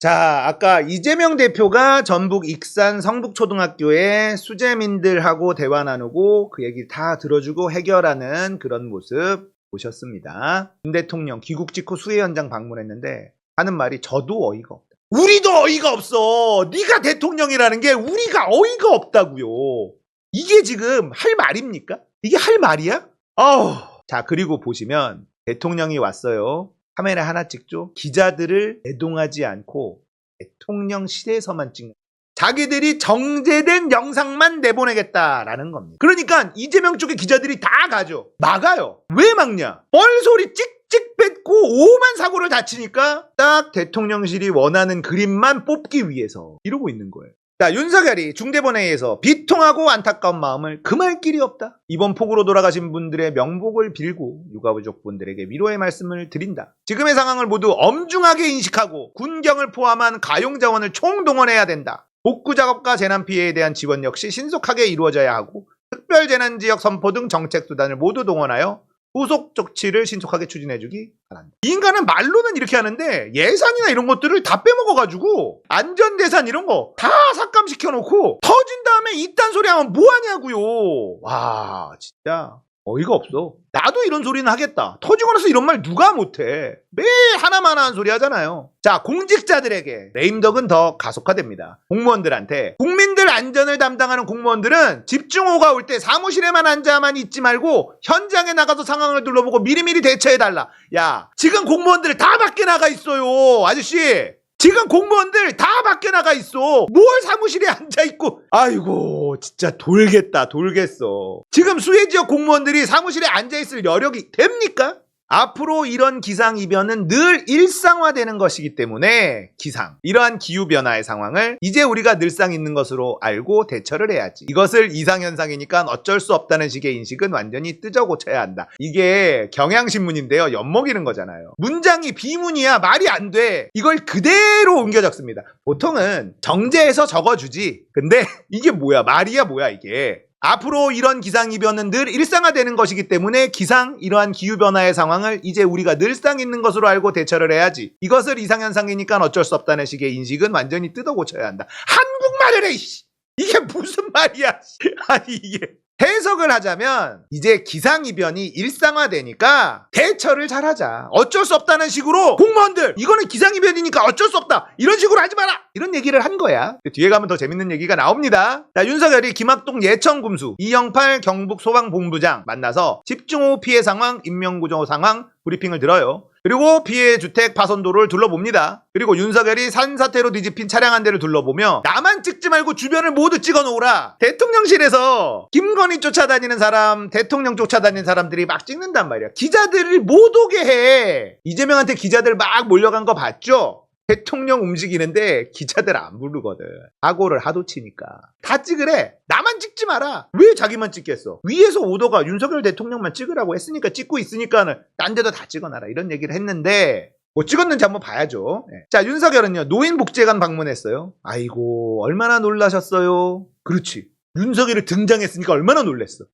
자, 아까 이재명 대표가 전북 익산 성북초등학교에 수재민들하고 대화 나누고 그 얘기 다 들어주고 해결하는 그런 모습 보셨습니다. 윤 대통령 귀국 직후 수해 현장 방문했는데 하는 말이 저도 어이가 없다. 우리도 어이가 없어. 네가 대통령이라는 게 우리가 어이가 없다고요. 이게 지금 할 말입니까? 이게 할 말이야? 자, 그리고 보시면 대통령이 왔어요. 카메라 하나 찍죠. 기자들을 대동하지 않고 대통령실에서만 찍는, 자기들이 정제된 영상만 내보내겠다라는 겁니다. 그러니까 이재명 쪽의 기자들이 다 가죠. 막아요. 왜 막냐? 뻘소리 찍찍 뱉고 오만 사고를 다치니까 딱 대통령실이 원하는 그림만 뽑기 위해서 이러고 있는 거예요. 자, 윤석열이 중대본회의에서 비통하고 안타까운 마음을 금할 길이 없다. 이번 폭우로 돌아가신 분들의 명복을 빌고 유가부족분들에게 위로의 말씀을 드린다. 지금의 상황을 모두 엄중하게 인식하고 군경을 포함한 가용자원을 총동원해야 된다. 복구 작업과 재난 피해에 대한 지원 역시 신속하게 이루어져야 하고 특별재난지역 선포 등 정책 수단을 모두 동원하여 후속 조치를 신속하게 추진해주기 바란다. 이 인간은 말로는 이렇게 하는데 예산이나 이런 것들을 다 빼먹어가지고 안전대산 이런 거 다 삭감시켜놓고 터진 다음에 이딴 소리 하면 뭐하냐고요. 와, 진짜 어이가 없어. 나도 이런 소리는 하겠다. 터지고 나서 이런 말 누가 못해. 매일 하나마나한 소리 하잖아요. 자, 공직자들에게 레임덕은 더 가속화됩니다. 공무원들한테, 국민들 안전을 담당하는 공무원들은 집중호우가 올 때 사무실에만 앉아만 있지 말고 현장에 나가서 상황을 둘러보고 미리미리 대처해달라. 야, 지금 공무원들 다 밖에 나가 있어요. 아저씨, 지금 공무원들 다 밖에 나가 있어. 뭘 사무실에 앉아있고. 아이고, 진짜 돌겠어. 지금 수해지역 공무원들이 사무실에 앉아있을 여력이 됩니까? 앞으로 이런 기상이변은 늘 일상화되는 것이기 때문에 이러한 기후변화의 상황을 이제 우리가 늘상 있는 것으로 알고 대처를 해야지. 이것을 이상현상이니까 어쩔 수 없다는 식의 인식은 완전히 뜯어 고쳐야 한다. 이게 경향신문인데요. 엿먹이는 거잖아요. 문장이 비문이야. 말이 안 돼. 이걸 그대로 옮겨 적습니다. 보통은 정제해서 적어주지. 근데 이게 뭐야? 말이야 뭐야 이게. 앞으로 이런 기상이변은 늘 일상화되는 것이기 때문에 이러한 기후변화의 상황을 이제 우리가 늘상 있는 것으로 알고 대처를 해야지. 이것을 이상현상이니까 어쩔 수 없다는 식의 인식은 완전히 뜯어 고쳐야 한다. 한국말을 해! 이게 무슨 말이야? 아니 이게. 해석을 하자면 이제 기상이변이 일상화되니까 대처를 잘하자. 어쩔 수 없다는 식으로 공무원들 이거는 기상이변이니까 어쩔 수 없다. 이런 식으로 하지 마라. 이런 얘기를 한 거야. 뒤에 가면 더 재밌는 얘기가 나옵니다. 자, 윤석열이 김학동 예천군수 이영팔 경북소방본부장 만나서 집중호우 피해 상황, 인명구조 상황 브리핑을 들어요. 그리고 피해 주택 파손도를 둘러봅니다. 그리고 윤석열이 산사태로 뒤집힌 차량 한 대를 둘러보며 나만 찍지 말고 주변을 모두 찍어놓으라. 대통령실에서 김건희 쫓아다니는 사람, 대통령 쫓아다니는 사람들이 막 찍는단 말이야. 기자들을 못 오게 해. 이재명한테 기자들 막 몰려간 거 봤죠? 대통령 움직이는데 기자들 안 부르거든. 사고를 하도 치니까. 다 찍으래. 나만 찍지 마라. 왜 자기만 찍겠어? 위에서 오더가 윤석열 대통령만 찍으라고 했으니까 찍고 있으니까는 딴 데도 다 찍어놔라. 이런 얘기를 했는데 뭐 찍었는지 한번 봐야죠. 네. 자, 윤석열은요. 노인복지관 방문했어요. 아이고 얼마나 놀라셨어요. 그렇지. 윤석열이 등장했으니까 얼마나 놀랬어.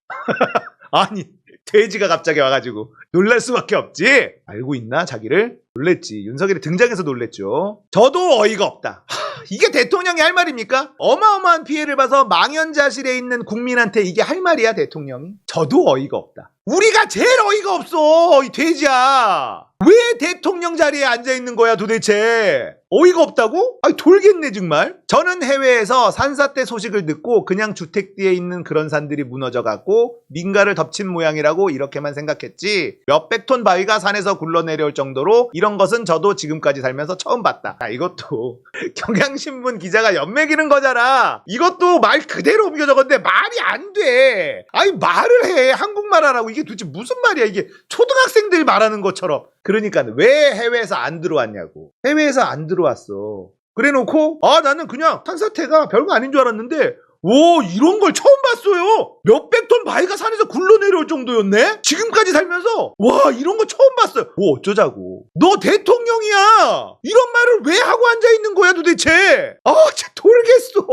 아니 돼지가 갑자기 와가지고 놀랄 수밖에 없지. 알고 있나 자기를? 놀랬지. 윤석열이 등장해서 놀랬죠. 저도 어이가 없다. 이게 대통령이 할 말입니까? 어마어마한 피해를 봐서 망연자실에 있는 국민한테 이게 할 말이야 대통령이? 저도 어이가 없다. 우리가 제일 어이가 없어 이 돼지야. 왜 대통령 자리에 앉아있는 거야 도대체? 어이가 없다고? 아니 돌겠네 정말. 저는 해외에서 산사태 소식을 듣고 그냥 주택 뒤에 있는 그런 산들이 무너져갖고 민가를 덮친 모양이라고 이렇게만 생각했지 몇백 톤 바위가 산에서 굴러내려올 정도로 이런 것은 저도 지금까지 살면서 처음 봤다. 아, 이것도 경향신문 기자가 엿매기는 거잖아. 이것도 말 그대로 옮겨 적었는데 말이 안 돼. 아니 말을 해. 한국말 하라고. 이게 도대체 무슨 말이야. 이게 초등학생들 말하는 것처럼. 그러니까 왜 해외에서 안 들어왔냐고. 해외에서 안 들어왔어. 그래놓고 나는 그냥 산사태가 별거 아닌 줄 알았는데 오 이런 걸 처음 봤어요. 몇백 톤 바위가 산에서 굴러내려올 정도였네. 지금까지 살면서 와 이런 거 처음 봤어요. 뭐 어쩌자고. 너 대통령이야. 이런 말을 왜 하고 앉아있는 거야 도대체. 진짜 돌겠어.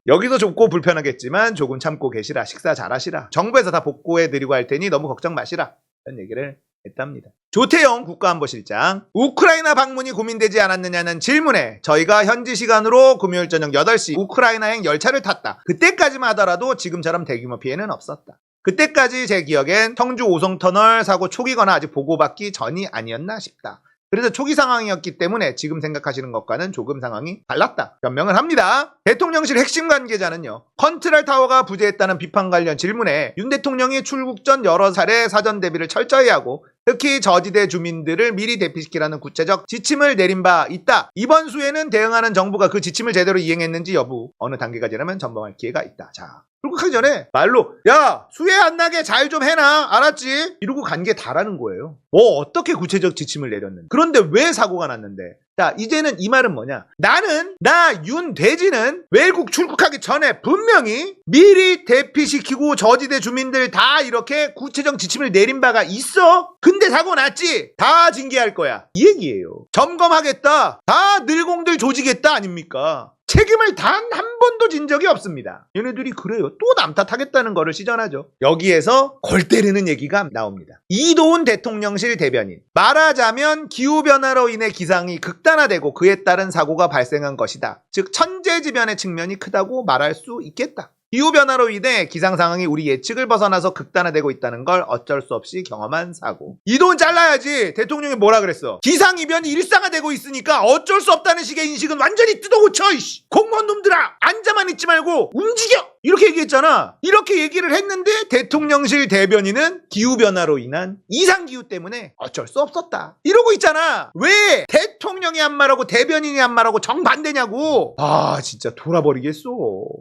여기서 좁고 불편하겠지만 조금 참고 계시라. 식사 잘하시라. 정부에서 다 복구해드리고 할 테니 너무 걱정 마시라. 이런 얘기를 했답니다. 조태영 국가안보실장, 우크라이나 방문이 고민되지 않았느냐는 질문에 저희가 현지 시간으로 금요일 저녁 8시 우크라이나행 열차를 탔다. 그때까지만 하더라도 지금처럼 대규모 피해는 없었다. 그때까지 제 기억엔 청주 오송터널 사고 초기거나 아직 보고받기 전이 아니었나 싶다. 그래서 초기 상황이었기 때문에 지금 생각하시는 것과는 조금 상황이 달랐다. 변명을 합니다. 대통령실 핵심 관계자는요. 컨트롤 타워가 부재했다는 비판 관련 질문에 윤 대통령이 출국 전 여러 차례 사전 대비를 철저히 하고 특히 저지대 주민들을 미리 대피시키라는 구체적 지침을 내린 바 있다. 이번 수해는 대응하는 정부가 그 지침을 제대로 이행했는지 여부 어느 단계가 지나면 점검할 기회가 있다. 자, 출국하기 전에 말로 야 수해 안 나게 잘 좀 해놔 알았지? 이러고 간 게 다라는 거예요. 어떻게 구체적 지침을 내렸는데 그런데 왜 사고가 났는데 자 이제는 이 말은 뭐냐 나는 나 윤대지는 외국 출국하기 전에 분명히 미리 대피시키고 저지대 주민들 다 이렇게 구체적 지침을 내린 바가 있어. 근데 사고 났지? 다 징계할 거야 이 얘기예요. 점검하겠다 다 늘공들 조지겠다 아닙니까? 책임을 단 한 번도 진 적이 없습니다. 얘네들이 그래요. 또 남 탓하겠다는 거를 시전하죠. 여기에서 골 때리는 얘기가 나옵니다. 이도훈 대통령실 대변인. 말하자면 기후변화로 인해 기상이 극단화되고 그에 따른 사고가 발생한 것이다. 즉 천재지변의 측면이 크다고 말할 수 있겠다. 기후변화로 인해 기상 상황이 우리 예측을 벗어나서 극단화되고 있다는 걸 어쩔 수 없이 경험한 사고. 이 돈 잘라야지. 대통령이 뭐라 그랬어? 기상이변이 일상화되고 있으니까 어쩔 수 없다는 식의 인식은 완전히 뜯어고쳐. 이씨. 공무원 놈들아 앉아만 있지 말고 움직여. 이렇게 얘기했잖아. 이렇게 얘기를 했는데 대통령실 대변인은 기후변화로 인한 이상기후 때문에 어쩔 수 없었다 이러고 있잖아. 왜 대통령이 한 말하고 대변인이 한 말하고 정반대냐고. 아 진짜 돌아버리겠어.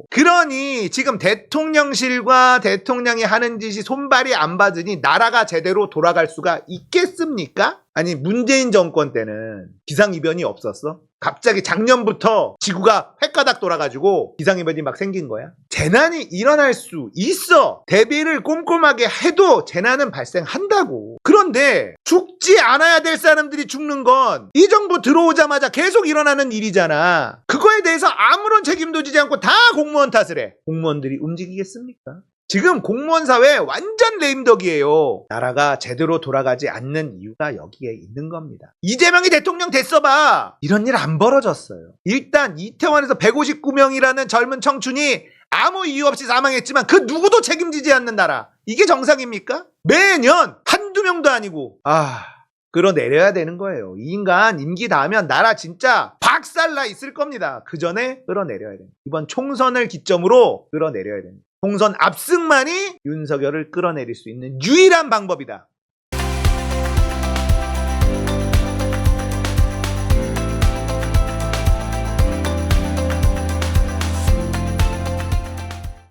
그러니 지금 대통령실과 대통령이 하는 짓이 손발이 안 받으니 나라가 제대로 돌아갈 수가 있겠습니까? 아니 문재인 정권 때는 기상이변이 없었어? 갑자기 작년부터 지구가 획가닥 돌아가지고 기상이변이 막 생긴 거야? 재난이 일어날 수 있어. 대비를 꼼꼼하게 해도 재난은 발생한다고. 그런데 죽지 않아야 될 사람들이 죽는 건 이 정부 들어오자마자 계속 일어나는 일이잖아. 그거에 대해서 아무런 책임도 지지 않고 다 공무원 탓을 해. 공무원들이 움직이겠습니까? 지금 공무원 사회 완전 레임덕이에요. 나라가 제대로 돌아가지 않는 이유가 여기에 있는 겁니다. 이재명이 대통령 됐어봐. 이런 일 안 벌어졌어요. 일단 이태원에서 159명이라는 젊은 청춘이 아무 이유 없이 사망했지만 그 누구도 책임지지 않는 나라. 이게 정상입니까? 매년 한두 명도 아니고. 끌어내려야 되는 거예요. 이 인간 임기 다 하면 나라 진짜 박살나 있을 겁니다. 그 전에 끌어내려야 됩니다. 이번 총선을 기점으로 끌어내려야 됩니다. 총선 압승만이 윤석열을 끌어내릴 수 있는 유일한 방법이다.